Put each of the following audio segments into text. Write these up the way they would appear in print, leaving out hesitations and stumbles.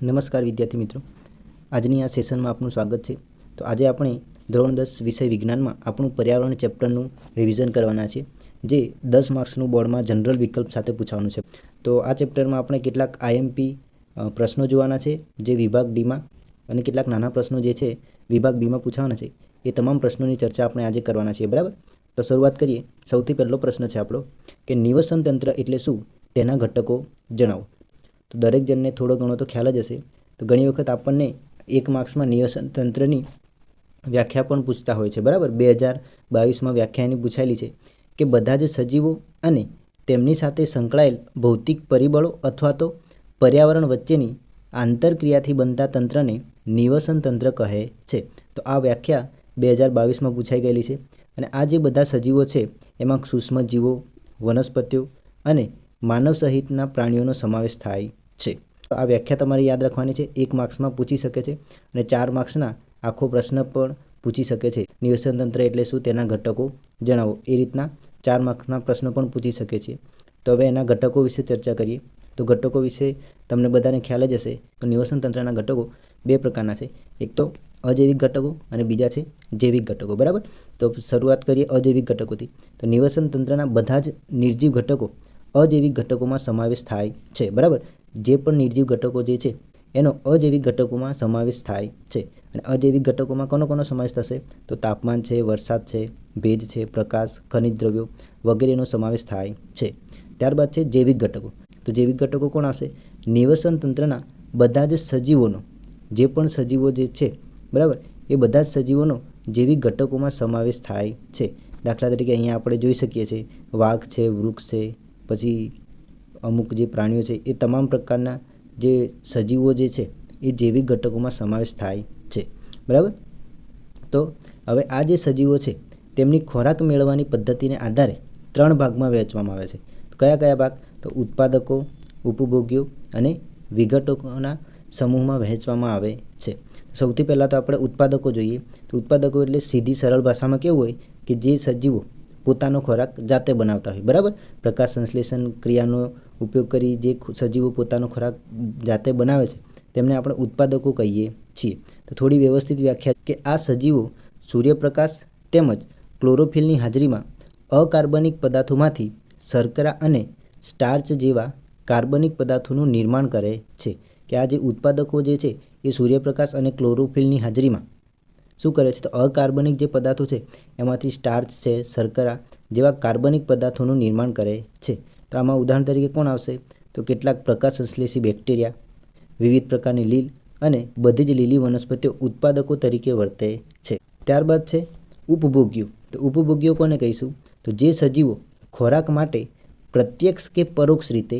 નમસ્કાર વિદ્યાર્થી મિત્રો, આજની આ સેશનમાં આપનું સ્વાગત છે। તો આજે આપણે ધોરણ 10 વિષય વિજ્ઞાનમાં આપણું પર્યાવરણ ચેપ્ટરનું રિવિઝન કરવાના છે, જે 10 માર્ક્સનું બોર્ડમાં જનરલ વિકલ્પ સાથે પૂછવાનું છે। તો આ ચેપ્ટરમાં આપણે કેટલાક આઈએમપી પ્રશ્નો જોવાના છે, જે વિભાગ ડીમાં, અને કેટલાક નાના પ્રશ્નો જે છે વિભાગ બીમાં પૂછવાના છે। એ તમામ પ્રશ્નોની ચર્ચા આપણે આજે કરવાના છીએ, બરાબર। તો શરૂઆત કરીએ। સૌથી પહેલો પ્રશ્ન છે આપણો કે નિવસન તંત્ર એટલે શું, તેના ઘટકો જણાવો। તો દરેક જણને થોડો ઘણો તો ખ્યાલ જ હશે। તો ઘણી વખત આપણને 1 માર્ક્સમાં નિવસન તંત્રની વ્યાખ્યા પણ પૂછતા હોય છે, બરાબર। 2022માં વ્યાખ્યાની પૂછાયેલી છે કે બધા જ સજીવો અને તેમની સાથે સંકળાયેલ ભૌતિક પરિબળો અથવા તો પર્યાવરણ વચ્ચેની આંતરક્રિયાથી બનતા તંત્રને નિવસન તંત્ર કહે છે। તો આ વ્યાખ્યા 2022માં પૂછાઈ ગયેલી છે। અને આ જે બધા સજીવો છે એમાં સૂક્ષ્મજીવો, વનસ્પતિઓ અને માનવ સહિતના પ્રાણીઓનો સમાવેશ થાય છે। તો આ વ્યાખ્યા તમારે યાદ રાખવાની છે। 1 માર્ક્સમાં પૂછી શકે છે અને 4 માર્ક્સના આખો પ્રશ્ન પણ પૂછી શકે છે। નિવસન તંત્ર એટલે શું, તેના ઘટકો જણાવો, એ રીતના 4 માર્ક્સના પ્રશ્નો પણ પૂછી શકે છે। તો હવે એના ઘટકો વિશે ચર્ચા કરીએ। તો ઘટકો વિશે તમને બધાને ખ્યાલ જ હશે। તો નિવસન તંત્રના ઘટકો 2 પ્રકારના છે, એક તો અજૈવિક ઘટકો અને બીજા છે જૈવિક ઘટકો, બરાબર। તો શરૂઆત કરીએ અજૈવિક ઘટકોથી। તો નિવસન તંત્રના બધા જ નિર્જીવ ઘટકો અજૈવિક ઘટકોમાં સમાવેશ થાય છે, બરાબર। જે પણ નિર્જીવ ઘટકો જે છે એનો અજૈવિક ઘટકોમાં સમાવેશ થાય છે। અને અજૈવિક ઘટકોમાં કોનો સમાવેશ થશે, તો તાપમાન છે, વરસાદ છે, ભેજ છે, પ્રકાશ, ખનિજ દ્રવ્યો વગેરેનો સમાવેશ થાય છે। ત્યારબાદ છે જૈવિક ઘટકો। તો જૈવિક ઘટકો કોણ આવશે, નિવસન તંત્રના બધા જ સજીવોનો, જે પણ સજીવો જે છે, બરાબર, એ બધા જ સજીવોનો જૈવિક ઘટકોમાં સમાવેશ થાય છે। દાખલા તરીકે અહીંયા આપણે જોઈ શકીએ છીએ વાઘ છે, વૃક્ષ છે, પછી અમુક જે પ્રાણીઓ છે, એ તમામ પ્રકારના જે સજીવો જે છે એ જૈવિક ઘટકોમાં સમાવેશ થાય છે, બરાબર। તો હવે આ જે સજીવો છે તેમની ખોરાક મેળવવાની પદ્ધતિને આધારે 3 ભાગમાં વહેંચવામાં આવે છે। કયા કયા ભાગ, તો ઉત્પાદકો, ઉપભોગ્યો અને વિઘટકોના સમૂહમાં વહેંચવામાં આવે છે। સૌથી પહેલાં તો આપણે ઉત્પાદકો જોઈએ। તો ઉત્પાદકો એટલે સીધી સરળ ભાષામાં કેવું હોય કે જે સજીવો પોતાનો ખોરાક જાતે બનાવતા હોય, બરાબર। પ્રકાશ સંશ્લેષણ ક્રિયાનો ઉપયોગ કરી જે સજીવો પોતાનો ખોરાક જાતે બનાવે છે તેમને આપણે ઉત્પાદકો કહીએ છીએ। તો થોડી વ્યવસ્થિત વ્યાખ્યા કે આ સજીવો સૂર્યપ્રકાશ તેમજ ક્લોરોફિલની હાજરીમાં અકાર્બનિક પદાર્થોમાંથી શર્કરા અને સ્ટાર્ચ જેવા કાર્બનિક પદાર્થોનું નિર્માણ કરે છે। કે આ જે ઉત્પાદકો જે છે એ સૂર્યપ્રકાશ અને ક્લોરોફિલની હાજરીમાં શું કરે છે, તો અકાર્બનિક જે પદાર્થો છે એમાંથી સ્ટાર્ચ છે, શર્કરા જેવા કાર્બનિક પદાર્થોનું નિર્માણ કરે છે। તો આમાં ઉદાહરણ તરીકે કોણ આવશે, તો કેટલાક પ્રકાશ સંશ્લેષી બેક્ટેરિયા, વિવિધ પ્રકારની લીલ અને બધી જ લીલી વનસ્પતિઓ ઉત્પાદકો તરીકે વર્તે છે। ત્યારબાદ છે ઉપભોગ્યો। તો ઉપભોગ્યો કોને કહીશું, તો જે સજીવો ખોરાક માટે પ્રત્યક્ષ કે પરોક્ષ રીતે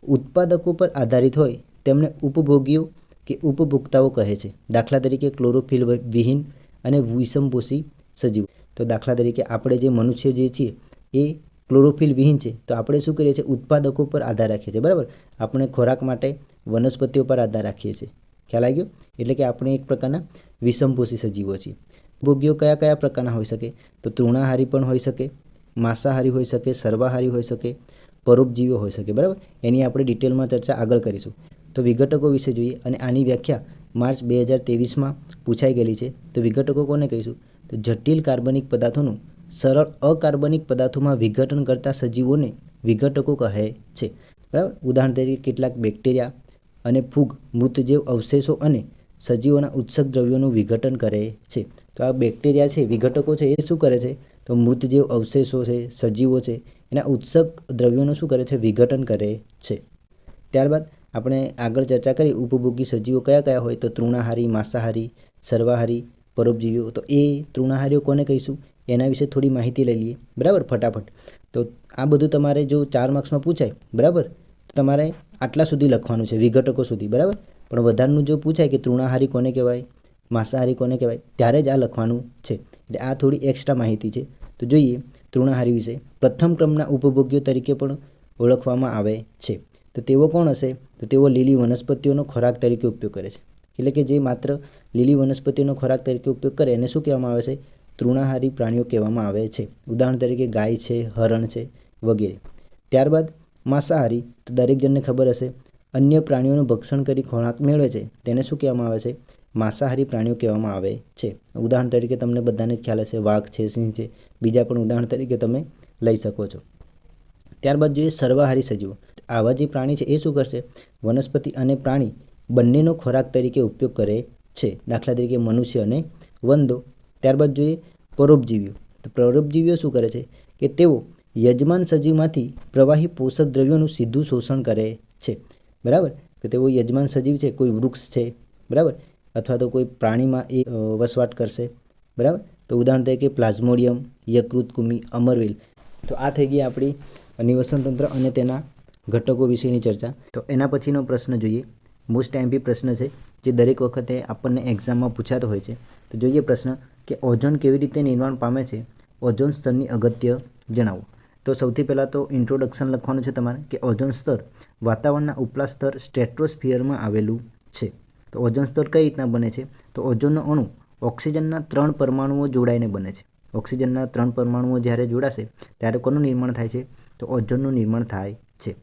ઉત્પાદકો પર આધારિત હોય તેમને ઉપભોગ્યો કે ઉપભોક્તાઓ કહે છે। દાખલા તરીકે ક્લોરોફિલ વિહીન અને વિષમપોષી સજીવો। તો દાખલા તરીકે આપણે જે મનુષ્ય જે છીએ એ ક્લોરોફિલ વિહીન છે, તો આપણે શું કરીએ છીએ, ઉત્પાદકો પર આધાર રાખીએ છીએ, બરાબર। આપણે ખોરાક માટે વનસ્પતિઓ પર આધાર રાખીએ છીએ, ખ્યાલ આવી ગયો। એટલે કે આપણે એક પ્રકારના વિષમપોષી સજીવો છીએ। ઉપભોગ્યો કયા કયા પ્રકારના હોઈ શકે, તો તૃણાહારી પણ હોઈ શકે, માંસાહારી હોઈ શકે, સર્વાહારી હોઈ શકે, પરોપજીવીઓ હોઈ શકે, બરાબર। એની આપણે ડિટેલમાં ચર્ચા આગળ કરીશું। તો વિઘટકો વિશે જોઈએ, અને આની વ્યાખ્યા માર્ચ 2023માં પૂછાઈ ગયેલી છે। તો વિઘટકો કોને કહીશું, તો જટિલ કાર્બનિક પદાર્થોનું સરળ અકાર્બનિક પદાર્થોમાં વિઘટન કરતા સજીવોને વિઘટકો કહે છે, બરાબર। ઉદાહરણ તરીકે કેટલાક બેક્ટેરિયા અને ફૂગ મૃતજૈવ અવશેષો અને સજીવોના ઉત્સર્ગ દ્રવ્યોનું વિઘટન કરે છે। તો આ બેક્ટેરિયા છે, વિઘટકો છે, એ શું કરે છે, તો મૃતજૈવ અવશેષો છે, સજીવો છે, એના ઉત્સર્ગ દ્રવ્યોનું શું કરે છે, વિઘટન કરે છે। ત્યારબાદ આપણે આગળ ચર્ચા કરી ઉપભોગી સજીવો કયા કયા હોય, તો તૃણાહારી, માંસાહારી, સર્વાહારી, પરોપજીવીઓ। તો એ તૃણાહારીઓ કોને કહીશું, એના વિશે થોડી માહિતી લઈ લઈએ, બરાબર, ફટાફટ। તો આ બધું તમારે જો 4 માર્ક્સમાં પૂછાય, બરાબર, તો તમારે આટલા સુધી લખવાનું છે, વિઘટકો સુધી, બરાબર। પણ વધારાનું જો પૂછાય કે તૃણાહારી કોને કહેવાય, માંસાહારી કોને કહેવાય, ત્યારે જ આ લખવાનું છે। એટલે આ થોડી એક્સ્ટ્રા માહિતી છે। તો જોઈએ તૃણાહારી વિશે। પ્રથમ ક્રમના ઉપભોગ્યો તરીકે પણ ઓળખવામાં આવે છે। તો તેઓ કોણ હશે, તો તેઓ લીલી વનસ્પતિઓનો ખોરાક તરીકે ઉપયોગ કરે છે। એટલે કે જે માત્ર લીલી વનસ્પતિઓનો ખોરાક તરીકે ઉપયોગ કરે એને શું કહેવામાં આવે છે, તૃણાહારી પ્રાણીઓ કહેવામાં આવે છે। ઉદાહરણ તરીકે ગાય છે, હરણ છે વગેરે। ત્યારબાદ માંસાહારી, તો દરેક જણને ખબર હશે અન્ય પ્રાણીઓનું ભક્ષણ કરી ખોરાક મેળવે છે તેને શું કહેવામાં આવે છે? માંસાહારી પ્રાણીઓ કહેવામાં આવે છે. ઉદાહરણ તરીકે તમને બધાને જ ખ્યાલ હશે, વાઘ છે, સિંહ છે, બીજા પણ ઉદાહરણ તરીકે તમે લઈ શકો છો. ત્યારબાદ જોઈએ સર્વાહારી સજીવો. આવા જે પ્રાણી છે એ શું કરશે? વનસ્પતિ અને પ્રાણી બંનેનો ખોરાક તરીકે ઉપયોગ કરે છે. દાખલા તરીકે મનુષ્ય અને વંદો. ત્યારબાદ જોઈએ પરોપજીવીઓ. તો પરોપજીવીઓ શું કરે છે કે તેઓ યજમાન સજીવમાંથી પ્રવાહી પોષક દ્રવ્યોનું સીધું શોષણ કરે છે. બરાબર, તો તેઓ યજમાન સજીવ છે, કોઈ વૃક્ષ છે, બરાબર, અથવા તો કોઈ પ્રાણીમાં એ વસવાટ કરશે. બરાબર, તો ઉદાહરણ તરીકે પ્લાઝ્મોડિયમ, યકૃત કૃમિ, અમરવેલ. તો આ થઈ ગઈ આપણી નિવસન તંત્ર અને તેના ઘટકો વિશેની ચર્ચા. તો એના પછીનો પ્રશ્ન જોઈએ. મોસ્ટ એમપી પ્રશ્ન છે જે દરેક વખતે આપણને એક્ઝામમાં પૂછાતો હોય છે. તો જોઈએ પ્રશ્ન કે ઓઝોન કેવી રીતે નિર્માણ પામે છે? ઓઝોન સ્તરની અગત્ય જણાવો. તો સૌથી પહેલાં તો ઇન્ટ્રોડક્શન લખવાનું છે તમારે કે ઓઝોન સ્તર વાતાવરણના ઉપલા સ્તર સ્ટ્રેટોસ્ફિયરમાં આવેલું છે. તો ઓઝોન સ્તર કઈ રીતના બને છે? તો ઓઝોનનો અણુ ઓક્સિજનના 3 પરમાણુઓ જોડાઈને બને છે. ઓક્સિજનના 3 પરમાણુઓ જ્યારે જોડાશે ત્યારે કોનું નિર્માણ થાય છે? તો ઓઝોનનું નિર્માણ થાય છે.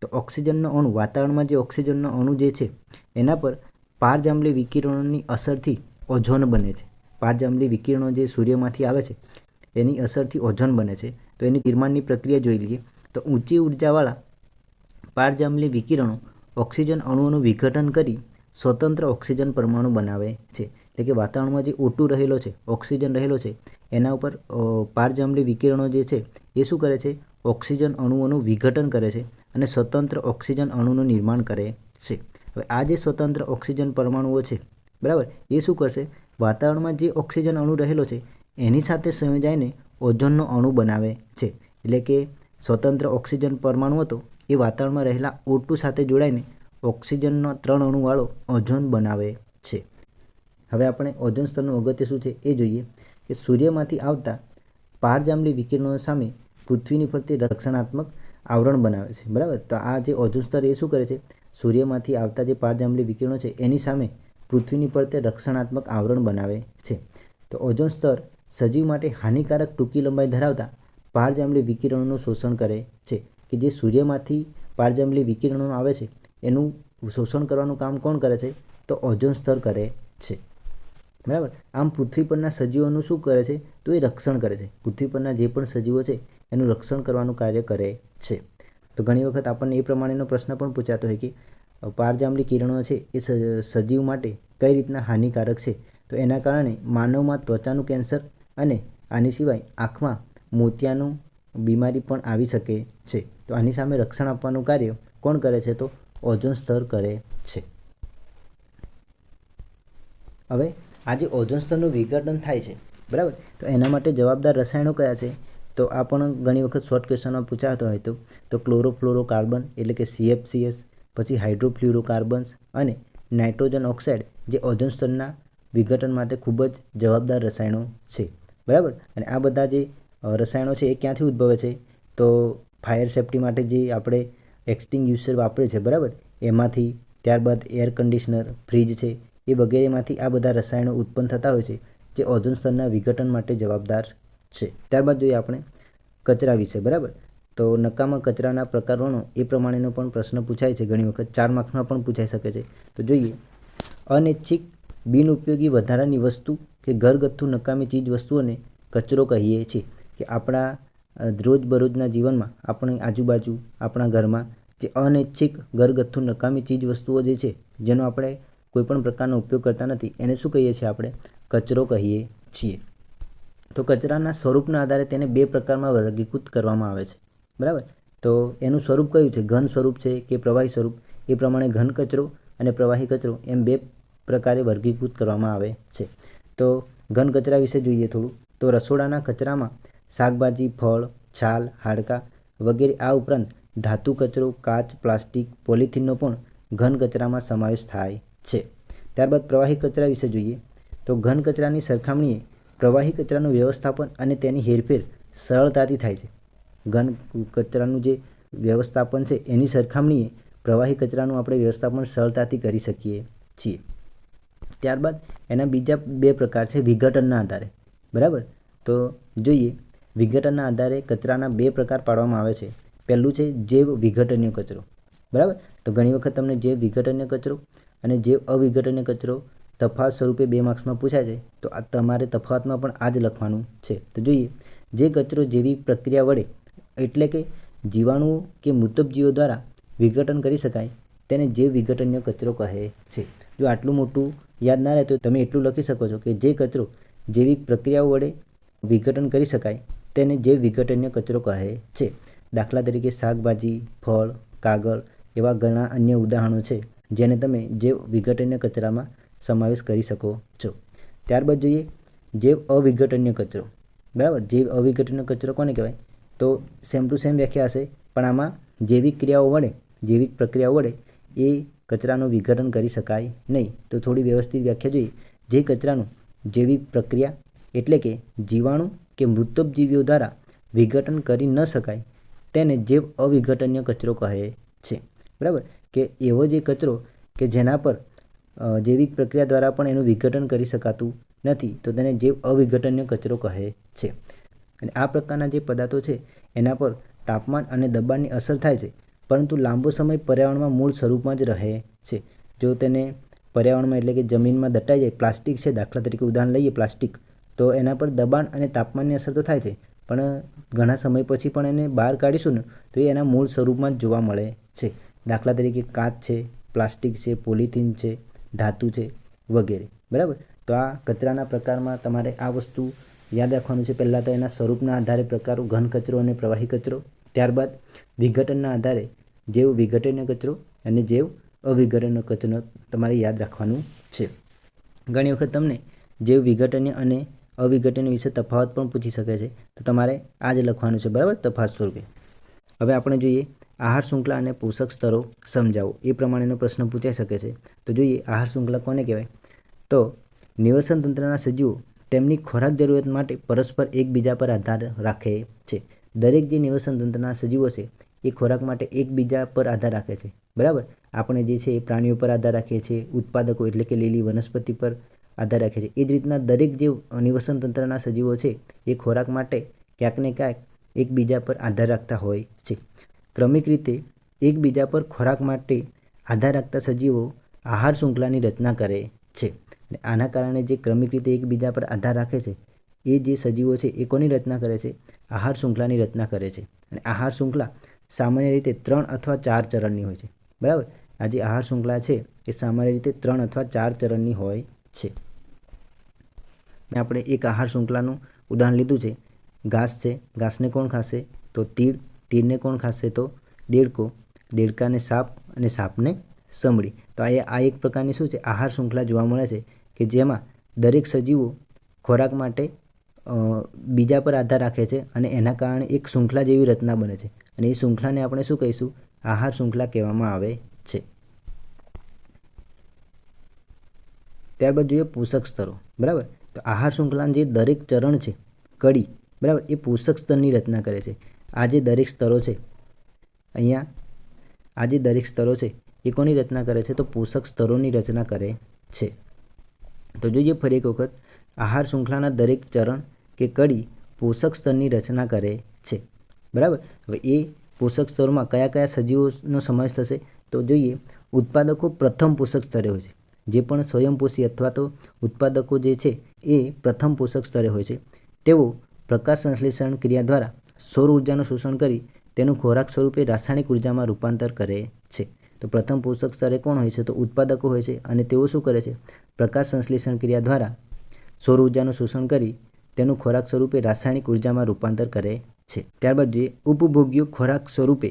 તો ઓક્સિજનનો અણુ, વાતાવરણમાં જે ઓક્સિજનનો અણુ જે છે એના પર પારજાંબલી વિકિરણોની અસરથી ઓઝોન બને છે. પારજાંબલી વિકિરણો જે સૂર્યમાંથી આવે છે એની અસરથી ઓઝોન બને છે. તો એની નિર્માણની પ્રક્રિયા જોઈ લઈએ. તો ઊંચી ઉર્જાવાળા પારજાંબલી વિકિરણો ઓક્સિજન અણુઓનું વિઘટન કરી સ્વતંત્ર ઓક્સિજન પરમાણુ બનાવે છે. એટલે કે વાતાવરણમાં જે O2 રહેલો છે, ઓક્સિજન રહેલો છે, એના ઉપર પારજાંબલી વિકિરણો જે છે એ શું કરે છે? ઓક્સિજન અણુઓનું વિઘટન કરે છે અને સ્વતંત્ર ઓક્સિજન અણુનું નિર્માણ કરે છે. હવે આ જે સ્વતંત્ર ઓક્સિજન પરમાણુઓ છે, બરાબર, એ શું કરશે? વાતાવરણમાં જે ઓક્સિજન અણુ રહેલો છે એની સાથે સંયોજાઈને ઓઝોનનો અણુ બનાવે છે. એટલે કે સ્વતંત્ર ઓક્સિજન પરમાણુ હતો એ વાતાવરણમાં રહેલા O2 સાથે જોડાઈને ઓક્સિજનનો 3 અણુવાળો ઓઝોન બનાવે છે. હવે આપણે ઓઝોન સ્તરનું અગત્ય શું છે એ જોઈએ કે સૂર્યમાંથી આવતા પારજાંબલી વિકિરણો સામે પૃથ્વીની ફરતે રક્ષણાત્મક આવરણ બનાવે છે. બરાબર, તો આ જે ઓઝોન સ્તર એ શું કરે છે? સૂર્યમાંથી આવતા જે પારજાંબલી વિકિરણો છે એની સામે પૃથ્વીની ફરતે રક્ષણાત્મક આવરણ બનાવે છે. તો ઓઝોન સ્તર સજીવ માટે હાનિકારક ટૂંકી લંબાઈ ધરાવતા પારજાંબલી વિકિરણોનું શોષણ કરે છે. કે જે સૂર્યમાંથી પારજાંબલી વિકિરણો આવે છે એનું શોષણ કરવાનું કામ કોણ કરે છે? તો ઓઝોન સ્તર કરે છે. બરાબર, આમ પૃથ્વી પરના સજીવોનું શું કરે છે? તો એ રક્ષણ કરે છે. પૃથ્વી પરના જે પણ સજીવો છે એનું રક્ષણ કરવાનું કાર્ય કરે છે. તો ઘણી વખત આપણને એ પ્રમાણેનો પ્રશ્ન પણ પૂછાતો હોય કે પારજાંબલી કિરણો છે એ સજીવ માટે કઈ રીતના હાનિકારક છે? તો એના કારણે માનવમાં ત્વચાનું કેન્સર અને આની સિવાય આંખમાં મોતિયાનું બીમારી પણ આવી શકે છે. તો આની સામે રક્ષણ આપવાનું કાર્ય કોણ કરે છે? તો ઓઝોન સ્તર કરે છે. હવે આ જે ઓઝોન સ્તરનું વિઘટન થાય છે, બરાબર, તો એના માટે જવાબદાર રસાયણો કયા છે? તો આ પણ ઘણી વખત શોર્ટ ક્વેશ્ચનમાં પૂછાતો હોય તો ક્લોરોફ્લોરોકાર્બન એટલે કે CFCS, પછી હાઇડ્રોફ્લ્યુરોકાર્બન્સ અને નાઇટ્રોજન ઓક્સાઇડ જે ઓઝોન સ્તરના વિઘટન માટે ખૂબ જ જવાબદાર રસાયણો છે. બરાબર, અને આ બધા જે રસાયણો છે એ ક્યાંથી ઉદ્ભવે છે? તો ફાયર સેફ્ટી માટે જે આપણે એક્સટિંગ્યુશર વાપરે છે, બરાબર, એમાંથી. ત્યારબાદ એર કન્ડિશનર, ફ્રીજ છે, એ વગેરેમાંથી આ બધા રસાયણો ઉત્પન્ન થતા હોય છે જે ઓઝોન સ્તરના વિઘટન માટે જવાબદાર છે. ત્યારબાદ જોઈએ આપણે કચરા વિશે. બરાબર, તો નકામા કચરાના પ્રકારોનો એ પ્રમાણેનો પણ પ્રશ્ન પૂછાય છે. ઘણી વખત 4 માર્ક્સમાં પણ પૂછાઈ શકે છે. તો જોઈએ અનૈચ્છિક બિનઉપયોગી વધારાની વસ્તુ કે ઘરગથ્થુ નકામી ચીજ વસ્તુઓને કચરો કહીએ છીએ. કે આપણા રોજબરોજના જીવનમાં આપણી આજુબાજુ, આપણા ઘરમાં જે અનૈચ્છિક ઘરગથ્થુ નકામી ચીજ વસ્તુઓ જે છે જેનો આપણે કોઈપણ પ્રકારનો ઉપયોગ કરતા નથી એને શું કહીએ છીએ? આપણે કચરો કહીએ છીએ. તો કચરાના સ્વરૂપના આધારે તેને 2 પ્રકારમાં વર્ગીકૃત કરવામાં આવે છે. બરાબર, તો એનું સ્વરૂપ કયું છે? ઘન સ્વરૂપ છે કે પ્રવાહી સ્વરૂપ? એ પ્રમાણે ઘન કચરો અને પ્રવાહી કચરો એમ 2 પ્રકારે વર્ગીકૃત કરવામાં આવે છે. તો ઘન કચરા વિશે જોઈએ થોડું. તો રસોડાના કચરામાં શાકભાજી, ફળ, છાલ, હાડકાં વગેરે, આ ઉપરાંત ધાતુ કચરો, કાચ, પ્લાસ્ટિક, પોલિથીનનો પણ ઘન કચરામાં સમાવેશ થાય છે. ત્યારબાદ પ્રવાહી કચરા વિશે જોઈએ. તો ઘન કચરાની સરખામણીએ પ્રવાહી કચરાનું વ્યવસ્થાપન અને તેની હેરફેર સરળતાથી થાય છે. ઘન કચરાનું જે વ્યવસ્થાપન છે એની સરખામણીએ પ્રવાહી કચરાનું આપણે વ્યવસ્થાપન સરળતાથી કરી શકીએ છીએ. ત્યારબાદ એના બીજા 2 પ્રકાર છે વિઘટનના આધારે. બરાબર, તો જોઈએ વિઘટનના આધારે કચરાના 2 પ્રકાર પાડવામાં આવે છે. પહેલું છે જૈવ વિઘટનીય કચરો. બરાબર. તો ઘણી વખત તમને જૈવ વિઘટનીય કચરો અને જૈવ અવિઘટનીય કચરો તફાવત સ્વરૂપે 2 માર્ક્સમાં પૂછાય છે, તો આ તમારે તફાવતમાં પણ આ જ લખવાનું છે. તો જોઈએ, જે કચરો જૈવિક પ્રક્રિયા વડે એટલે કે જીવાણુઓ કે મૃતજીવો દ્વારા વિઘટન કરી શકાય તેને જૈવ વિઘટનીય કચરો કહે છે. જો આટલું મોટું યાદ ના રહે તો તમે એટલું લખી શકો છો કે જે કચરો જૈવિક પ્રક્રિયાઓ વડે વિઘટન કરી શકાય તેને જૈવ વિઘટનીય કચરો કહે છે. દાખલા તરીકે શાકભાજી, ફળ, કાગળ એવા ઘણા અન્ય ઉદાહરણો છે જેને તમે જૈવ વિઘટનીય કચરામાં સમાવેશ કરી શકો છો. ત્યારબાદ જોઈએ જૈવ અવિઘટનીય કચરો. બરાબર. જૈવ અવિઘટનીય કચરો કોને કહેવાય? તો સેમ ટુ સેમ વ્યાખ્યા હશે, પણ આમાં જૈવિક પ્રક્રિયાઓ વડે એ કચરાનું વિઘટન કરી શકાય નહીં. તો થોડી વ્યવસ્થિત વ્યાખ્યા જોઈએ. જે કચરાનું જૈવિક પ્રક્રિયા એટલે કે જીવાણુ કે મૃતજીવીઓ દ્વારા વિઘટન કરી ન શકાય તેને જૈવ અવિઘટનીય કચરો કહે છે. બરાબર. કે એવો જે કચરો કે જેના પર જૈવિક પ્રક્રિયા દ્વારા પણ એનું વિઘટન કરી શકાતું નથી, તો તેને જૈવ અવિઘટનીય કચરો કહે છે. અને આ પ્રકારના જે પદાર્થો છે એના પર તાપમાન અને દબાણની અસર થાય છે, પરંતુ લાંબો સમય પર્યાવરણમાં મૂળ સ્વરૂપમાં જ રહે છે. જો તેને પર્યાવરણમાં એટલે કે જમીનમાં દટાઈ જાય, પ્લાસ્ટિક છે દાખલા તરીકે ઉદાહરણ લઈએ પ્લાસ્ટિક, તો એના પર દબાણ અને તાપમાનની અસર તો થાય છે, પણ ઘણા સમય પછી પણ એને બહાર કાઢીશું ને તો એ એના મૂળ સ્વરૂપમાં જ જોવા મળે છે. દાખલા તરીકે કાચ છે, પ્લાસ્ટિક છે, પોલિથીન છે, ધાતુ છે વગેરે. બરાબર. તો આ કચરાના પ્રકારમાં તમારે આ વસ્તુ યાદ રાખવાનું છે. પહેલાં તો એના સ્વરૂપના આધારે પ્રકારો ઘન કચરો અને પ્રવાહી કચરો, ત્યારબાદ વિઘટનના આધારે જૈવ વિઘટનીય કચરો અને જૈવ અવિઘટનીય કચરો તમારે યાદ રાખવાનું છે. ઘણી વખત તમને જૈવ વિઘટનીય અને અવિઘટનીય વિશે તફાવત પણ પૂછી શકે છે, તો તમારે આ જ લખવાનું છે. બરાબર. તફાવત સ્વરૂપે. હવે આપણે જોઈએ આહાર શૃંખલા અને પોષક સ્તરો સમજાવો. એ પ્રમાણેનો પ્રશ્ન પૂછાઈ શકે છે. તો જોઈએ આહાર શૃંખલા કોને કહેવાય? તો નિવસન તંત્રના સજીવો તેમની ખોરાક જરૂરિયાત માટે પરસ્પર એકબીજા પર આધાર રાખે છે. દરેક જે નિવસન તંત્રના સજીવો છે એ ખોરાક માટે એકબીજા પર આધાર રાખે છે. બરાબર. આપણે જે છે એ પ્રાણીઓ પર આધાર રાખીએ છીએ, ઉત્પાદકો એટલે કે લીલી વનસ્પતિ પર આધાર રાખે છે. એ જ રીતના દરેક જે નિવસન તંત્રના સજીવો છે એ ખોરાક માટે ક્યાંક ને ક્યાંક એકબીજા પર આધાર રાખતા હોય છે. ક્રમિક રીતે એકબીજા પર ખોરાક માટે આધાર રાખતા સજીવો આહાર શૃંખલાની રચના કરે છે. આના કારણે જે ક્રમિક રીતે એકબીજા પર આધાર રાખે છે એ જે સજીવો છે એ કોની રચના કરે છે? આહાર શૃંખલાની રચના કરે છે. અને આહાર શૃંખલા સામાન્ય રીતે 3 અથવા 4 ચરણની હોય છે. બરાબર. આ જે આહાર શૃંખલા છે એ સામાન્ય રીતે 3 અથવા 4 ચરણની હોય છે. આપણે એક આહાર શૃંખલાનું ઉદાહરણ લીધું છે. ઘાસ છે, ઘાસને કોણ ખાશે? તો તીડ, તીડને કોણ ખાશે? તો દેડકો, દેડકાને સાપ અને સાપને સમડી. તો આ એક પ્રકારની શું છે? આહાર શૃંખલા જોવા મળે છે કે જેમાં દરેક સજીવો ખોરાક માટે બીજા પર આધાર રાખે છે અને એના કારણે એક શૃંખલા જેવી રચના બને છે. અને એ શૃંખલાને આપણે શું કહીશું? આહાર શૃંખલા કહેવામાં આવે છે. ત્યારબાદ જોઈએ પોષક સ્તરો. બરાબર. તો આહાર શૃંખલાના જે દરેક ચરણ છે, કડી, બરાબર, એ પોષક સ્તરની રચના કરે છે. આ જે દરેક સ્તરો છે અહીંયા, આ જે દરેક સ્તરો છે એ કોની રચના કરે છે? તો પોષક સ્તરોની રચના કરે છે. તો જોઈએ ફરી એક વખત, આહાર શૃંખલાના દરેક ચરણ કે કડી પોષક સ્તરની રચના કરે છે. બરાબર. હવે એ પોષક સ્તરોમાં કયા કયા સજીવોનો સમાવેશ થશે? તો જોઈએ ઉત્પાદકો પ્રથમ પોષક સ્તરે હોય છે. જે પણ સ્વયંપોષી અથવા તો ઉત્પાદકો જે છે એ પ્રથમ પોષક સ્તરે હોય છે. તેઓ પ્રકાશ સંશ્લેષણ ક્રિયા દ્વારા સૌર ઉર્જાનું શોષણ કરી તેનું ખોરાક સ્વરૂપે રાસાયણિક ઉર્જામાં રૂપાંતર કરે છે. તો પ્રથમ પોષક સ્તરે કોણ હોય છે? તો ઉત્પાદકો હોય છે. અને તેઓ શું કરે છે? પ્રકાશ સંશ્લેષણ ક્રિયા દ્વારા સૌર ઉર્જાનું શોષણ કરી તેનું ખોરાક સ્વરૂપે રાસાયણિક ઉર્જામાં રૂપાંતર કરે છે. ત્યારબાદ જોઈએ ઉપભોગ્યો ખોરાક સ્વરૂપે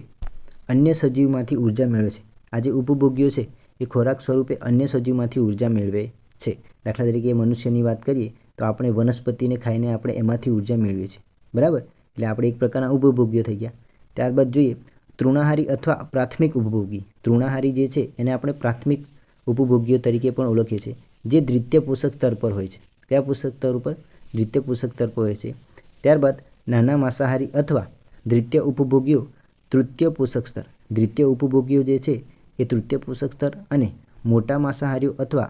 અન્ય સજીવમાંથી ઉર્જા મેળવે છે. આ જે ઉપભોગ્યો છે એ ખોરાક સ્વરૂપે અન્ય સજીવમાંથી ઉર્જા મેળવે છે. દાખલા તરીકે મનુષ્યની વાત કરીએ તો આપણે વનસ્પતિને ખાઈને આપણે એમાંથી ઉર્જા મેળવીએ છીએ. બરાબર. એટલે આપણે એક પ્રકારના ઉપભોગ્યો થઈ ગયા. ત્યારબાદ જોઈએ તૃણાહારી અથવા પ્રાથમિક ઉપભોગી. તૃણાહારી જે છે એને આપણે પ્રાથમિક ઉપભોગ્યો તરીકે પણ ઓળખીએ છીએ, જે દ્વિતીય પોષક સ્તર પર હોય છે. કયા પોષક સ્તર ઉપર? દ્વિતીય પોષક સ્તર પર હોય છે. ત્યારબાદ નાના માંસાહારી અથવા દ્વિતીય ઉપભોગીઓ તૃતીય પોષક સ્તર. દ્વિતીય ઉપભોગીઓ જે છે એ તૃતીય પોષક સ્તર અને મોટા માંસાહારીઓ અથવા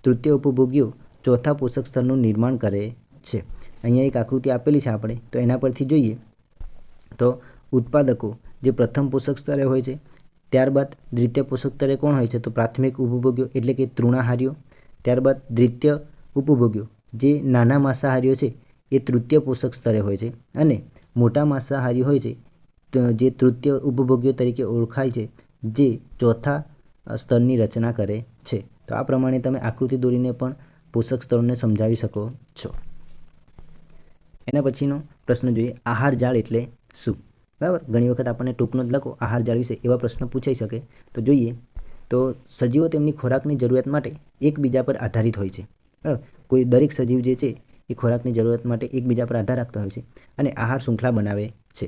તૃતીય ઉપભોગીઓ ચોથા પોષક સ્તરનું નિર્માણ કરે છે. અહીંયા એક આકૃતિ આપેલી છે આપણે, તો એના પરથી જોઈએ તો ઉત્પાદકો જે પ્રથમ પોષક સ્તરે હોય છે ત્યારબાદ દ્વિતીય પોષક સ્તરે કોણ હોય છે? તો પ્રાથમિક ઉપભોગ્યો એટલે કે તૃણાહારીઓ. ત્યારબાદ દ્વિતીય ઉપભોગ્યો જે નાના માંસાહારીઓ છે એ તૃતીય પોષક સ્તરે હોય છે, અને મોટા માંસાહારી હોય છે જે તૃતીય ઉપભોગ્યો તરીકે ઓળખાય છે, જે ચોથા સ્તરની રચના કરે છે. તો આ પ્રમાણે તમે આકૃતિ દોરીને પણ પોષક સ્તરોને સમજાવી શકો છો. એના પછીનો પ્રશ્ન જોઈએ, આહાર જાળ એટલે શું? બરાબર, ઘણી વખત આપણને ટૂંકનો જ લખો આહાર જાળ વિશે એવા પ્રશ્ન પૂછાઈ શકે. તો જોઈએ તો સજીવો તેમની ખોરાકની જરૂરિયાત માટે એકબીજા પર આધારિત હોય છે. બરાબર, કોઈ દરેક સજીવ જે છે એ ખોરાકની જરૂરિયાત માટે એકબીજા પર આધાર રાખતા હોય છે અને આહાર શૃંખલા બનાવે છે.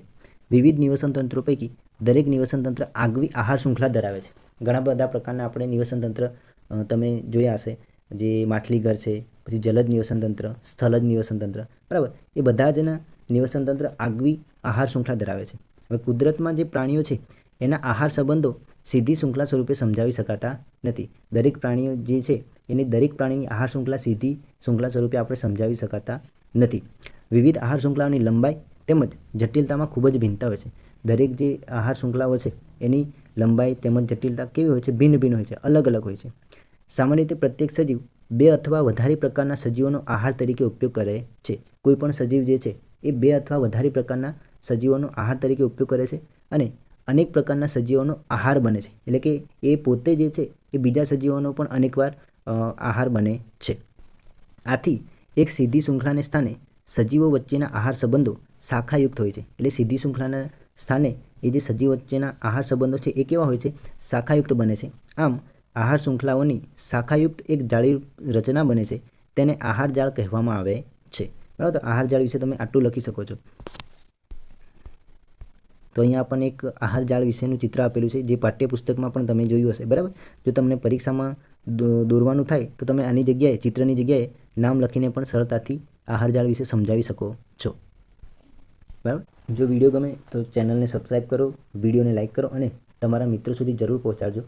વિવિધ નિવસન તંત્રો પૈકી દરેક નિવસન તંત્ર આગવી આહાર શૃંખલા ધરાવે છે. ઘણા બધા પ્રકારના આપણે નિવસન તંત્ર તમે જોયા હશે, જે માછલીઘર છે, પછી જલજ નિવસન તંત્ર, સ્થલજ નિવસન તંત્ર. બરાબર, એ બધા જના નિવસન તંત્ર આગવી આહાર શૃંખલા ધરાવે છે. હવે કુદરતમાં જે પ્રાણીઓ છે એના આહાર સંબંધો સીધી શૃંખલા સ્વરૂપે સમજાવી શકાતા નથી. દરેક પ્રાણીઓ જે છે એની દરેક પ્રાણીની આહાર શૃંખલા સીધી શૃંખલા સ્વરૂપે આપણે સમજાવી શકાતા નથી. વિવિધ આહાર શૃંખલાઓની લંબાઈ તેમજ જટિલતામાં ખૂબ જ ભિન્નતા હોય છે. દરેક જે આહાર શૃંખલાઓ છે એની લંબાઈ તેમજ જટિલતા કેવી હોય છે? ભિન્ન ભિન્ન હોય છે, અલગ અલગ હોય છે. સામાન્ય રીતે પ્રત્યેક સજીવ 2 અથવા વધારે પ્રકારના સજીવોનો આહાર તરીકે ઉપયોગ કરે છે. કોઈ પણ સજીવ જે છે એ 2 અથવા વધારે પ્રકારના સજીવોનો આહાર તરીકે ઉપયોગ કરે છે અને અનેક પ્રકારના સજીવોનો આહાર બને છે. એટલે કે એ પોતે જે છે એ બીજા સજીવોનો પણ અનેકવાર આહાર બને છે. આથી એક સીધી શૃંખલાને સ્થાને સજીવો વચ્ચેના આહાર સંબંધો શાખાયુક્ત હોય છે. એટલે સીધી શૃંખલાના સ્થાને એ જે સજીવ વચ્ચેના આહાર સંબંધો છે એ કેવા હોય છે? શાખાયુક્ત બને છે. આમ આહાર શૃંખલાઓની શાખાયુક્ત એક જાળી રચના બને છે, તેને આહાર જાળ કહેવામાં આવે છે. બરાબર, તો આહાર જાળ વિશે તમે આટલું લખી શકો છો. તો અહીંયા આપણને એક આહાર જાળ વિશેનું ચિત્ર આપેલું છે, જે પાઠ્યપુસ્તકમાં પણ તમે જોયું હશે. બરાબર, જો તમને પરીક્ષામાં દોરવાનું થાય તો તમે આની જગ્યાએ, ચિત્રની જગ્યાએ નામ લખીને પણ સરળતાથી આહાર જાળ વિશે સમજાવી શકો છો. બરાબર, જો વિડીયો ગમે તો ચેનલને સબસ્ક્રાઈબ કરો, વિડીયોને લાઇક કરો અને તમારા મિત્રો સુધી જરૂર પહોંચાડજો.